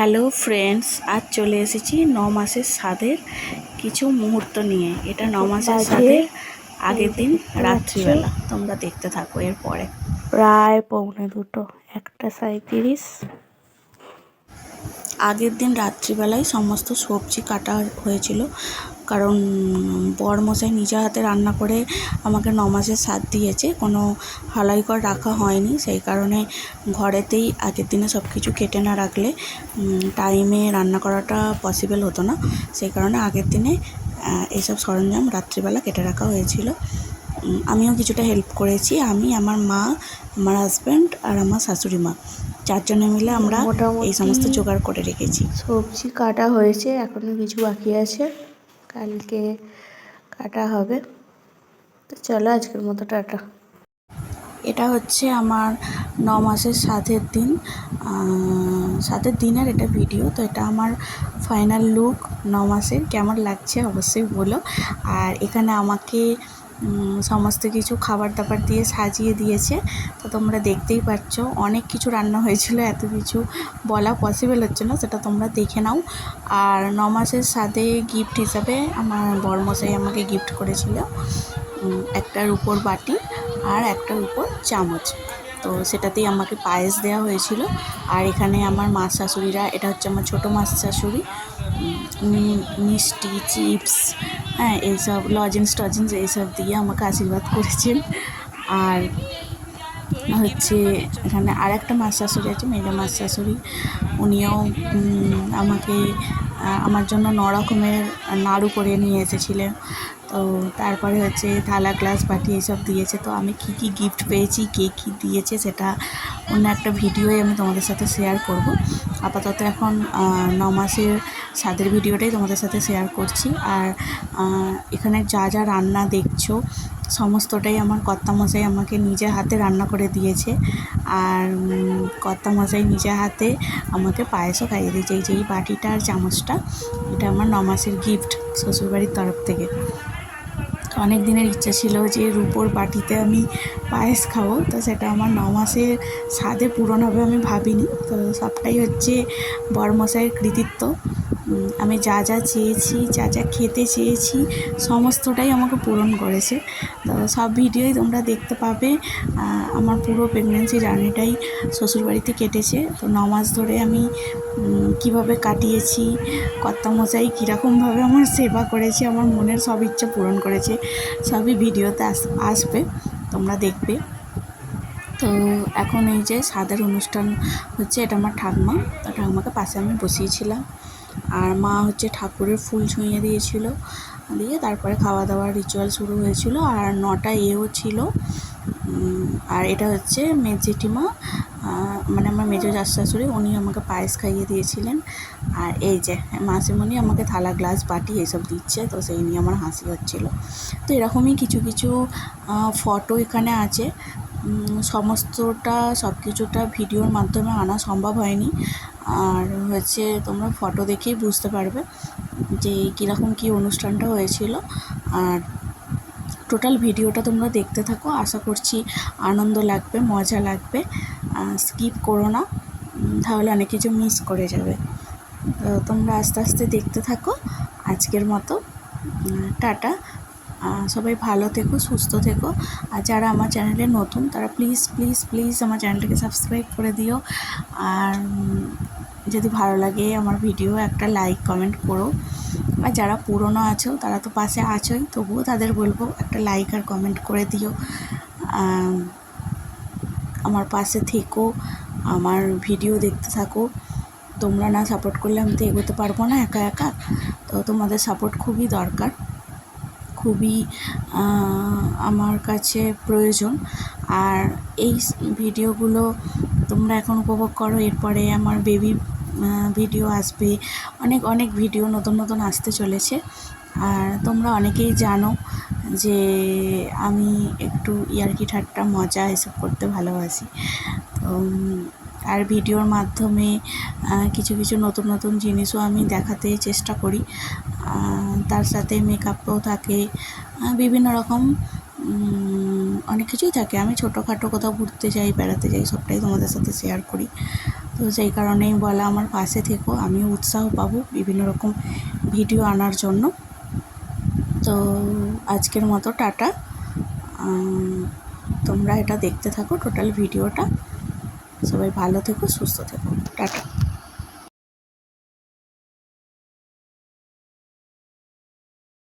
Hello friends, আজ চলে এসেছি 9 মাসের স্বাদের কিছু মুহূর্ত নিয়ে। এটা 9 মাসের স্বাদের আগের দিন রাত্রিবেলা। তোমরা দেখতে থাকো। এরপরে প্রায় 1:45, 1:37। আগের দিন রাত্রিবেলায় সমস্ত সবজি কাটা হয়েছিল, কারণ বরমশাই নিজের হাতে রান্না করে আমাকে 9 মাসের স্বাদ দিয়েছে। কোনো হালাই করে রাখা হয়নি, সেই কারণে ঘরেতেই আগের দিনে সব কিছু কেটে না রাখলে টাইমে রান্না করাটা পসিবল হতো না। সেই কারণে আগের দিনে এইসব সরঞ্জাম রাত্রিবেলা কেটে রাখা হয়েছিল। আমিও কিছুটা হেল্প করেছি। আমি, আমার মা, আমার হাজব্যান্ড আর আমার শাশুড়ি মা, 4 জনে মিলে আমরা এই সমস্ত জোগাড় করে রেখেছি। সবজি কাটা হয়েছে, এখনো কিছু বাকি আছে, কালকে কাটা হবে। তো চলো, আজকের মতো টাটা। এটা হচ্ছে আমার 9 মাসের স্বাদের দিনের এটা ভিডিও। তো এটা আমার ফাইনাল লুক 9 মাসের। কেমন লাগছে অবশ্যই বলো। আর এখানে আমাকে সমস্ত কিছু খাবার দাবার দিয়ে সাজিয়ে দিয়েছে, তো তোমরা দেখতেই পাচ্ছ। অনেক কিছু রান্না হয়েছিল, এত কিছু বলা পসিবল হচ্ছে না, সেটা তোমরা দেখে নাও। আর 9 মাসের স্বাদে গিফট হিসাবে আমার বরমশাই আমাকে গিফট করেছিল একটা রুপোর বাটি আর একটা রুপোর চামচ। তো সেটাতেই আমাকে পায়েস দেওয়া হয়েছিল। আর এখানে আমার মা শাশুড়িরা, এটা হচ্ছে আমার ছোটো মা শাশুড়ি, মিষ্টি, চিপস, হ্যাঁ, এইসব লজেন্স টজেন্স এইসব দিয়ে আমাকে আশীর্বাদ করেছেন। আর হচ্ছে এখানে আর একটা মা শাশুড়ি আছে, মেজো মা শাশুড়ি, উনিও আমাকে আমার জন্য 9 রকমের নাড়ু করে নিয়ে এসেছিলেন। তো তারপরে হচ্ছে থালা, গ্লাস, বাটি এইসব দিয়েছে। তো আমি কি কি গিফট পেয়েছি, কে কী দিয়েছে, সেটা অন্য একটা ভিডিওয়ে আমি তোমাদের সাথে শেয়ার করব। আপাতত এখন 9 মাসের স্বাদের ভিডিওটাই তোমাদের সাথে শেয়ার করছি। আর এখানে যা যা রান্না দেখছো সমস্তটাই আমার কর্তামশাই আমাকে নিজের হাতে রান্না করে দিয়েছে। আর কর্তামশাই নিজের হাতে আমাকে পায়েসও খাইয়ে দিয়েছে। এই যে এই বাটিটা আর চামচটা, এটা আমার 9 মাসের গিফট শ্বশুরবাড়ির তরফ থেকে। অনেক দিনের ইচ্ছা ছিল যে রুপোর বাটিতে আমি পায়েস খাবো, তো সেটা আমার 9 মাসের স্বাদে পূরণ হবে আমি ভাবিনি। তো সবটাই হচ্ছে বরমশাইয়ের কৃতিত্ব। আমি যা যা চেয়েছি, যা যা খেতে চেয়েছি সমস্তটাই আমাকে পূরণ করেছে। তো সব ভিডিওই তোমরা দেখতে পাবে। আমার পুরো প্রেগনেন্সি জার্নিটাই শ্বশুরবাড়িতে কেটেছে। তো 9 মাস ধরে আমি কীভাবে কাটিয়েছি, কর্তামশাই কীরকমভাবে আমার সেবা করেছে, আমার মনের সব ইচ্ছা পূরণ করেছে, সবই ভিডিওতে আসবে, তোমরা দেখবে। তো এখন এই যে স্বাদের অনুষ্ঠান হচ্ছে, এটা আমার ঠাকুমা। তো ঠাকুমাকে পাশে আমি বসিয়েছিলাম, আর মা হচ্ছে ঠাকুরের ফুল ছুঁয়ে দিয়েছিল, দিয়ে তারপরে খাওয়া দাওয়ার রিচুয়াল শুরু হয়েছিল। আর 9টা এও ছিল। আর এটা হচ্ছে জেঠিমা, মানে আমার মেজো শাশুড়ি, উনি আমাকে পায়েস খাইয়ে দিয়েছিলেন। আর এই যে মাসিমণি আমাকে থালা, গ্লাস, বাটি এইসব দিচ্ছে, তো সেই নিয়ে আমার হাসি হচ্ছিল। তো এরকমই কিছু কিছু ফটো এখানে আছে। সব কিছুটা ভিডিওর মাধ্যমে আনা সম্ভব হয়নি। আর হচ্ছে তোমরা ফটো দেখেই বুঝতে পারবে যে কীরকম কী অনুষ্ঠানটা হয়েছিল। আর টোটাল ভিডিওটা তোমরা দেখতে থাকো, আশা করছি আনন্দ লাগবে, মজা লাগবে। স্কিপ করো না, তাহলে অনেক কিছু মিস করে যাবে। তো তোমরা আস্তে আস্তে দেখতে থাকো। আজকের মতো টাটা। সবাই ভালো থেকো, সুস্থ থেকো। আর যারা আমার চ্যানেলে নতুন, তারা প্লিজ প্লিজ প্লিজ আমার চ্যানেলটাকে সাবস্ক্রাইব করে দিও। আর যদি ভালো লাগে আমার ভিডিও, একটা লাইক কমেন্ট করো। আর যারা পুরনো আছো, তারা তো পাশে আছোই, তবুও তাদের বলবো একটা লাইক আর কমেন্ট করে দিও। আমার পাশে থেকো, আমার ভিডিও দেখতে থাকো। তোমরা না সাপোর্ট করলে আমি তো এগোতে পারবো না একা একা। তো তোমাদের সাপোর্ট খুবই দরকার, খুবই আমার কাছে প্রয়োজন। আর এই ভিডিওগুলো তোমরা এখন উপভোগ করো। এরপরে আমার বেবি ভিডিও আসবে, অনেক অনেক ভিডিও নতুন নতুন আসতে চলেছে। আর তোমরা অনেকেই জানো যে আমি একটু ইয়ার্কি ঠাট্টা, মজা এসব করতে ভালোবাসি। তো আর ভিডিওর মাধ্যমে কিছু কিছু নতুন নতুন জিনিসও আমি দেখাতে চেষ্টা করি। তার সাথে মেকআপও থাকে, বিভিন্ন রকম অনেক কিছুই থাকে। আমি ছোটোখাটো কোথাও ঘুরতে যাই, বেড়াতে যাই, সবটাই তোমাদের সাথে শেয়ার করি। তো সেই কারণেই বলা আমার পাশে থেকো, আমিও উৎসাহ পাবো বিভিন্ন রকম ভিডিও আনার জন্য। তো আজকের মতো টাটা। তোমরা এটা দেখতে থাকো টোটাল ভিডিওটা। সবাই ভালো থেকো, সুস্থ থেকো, টাটা।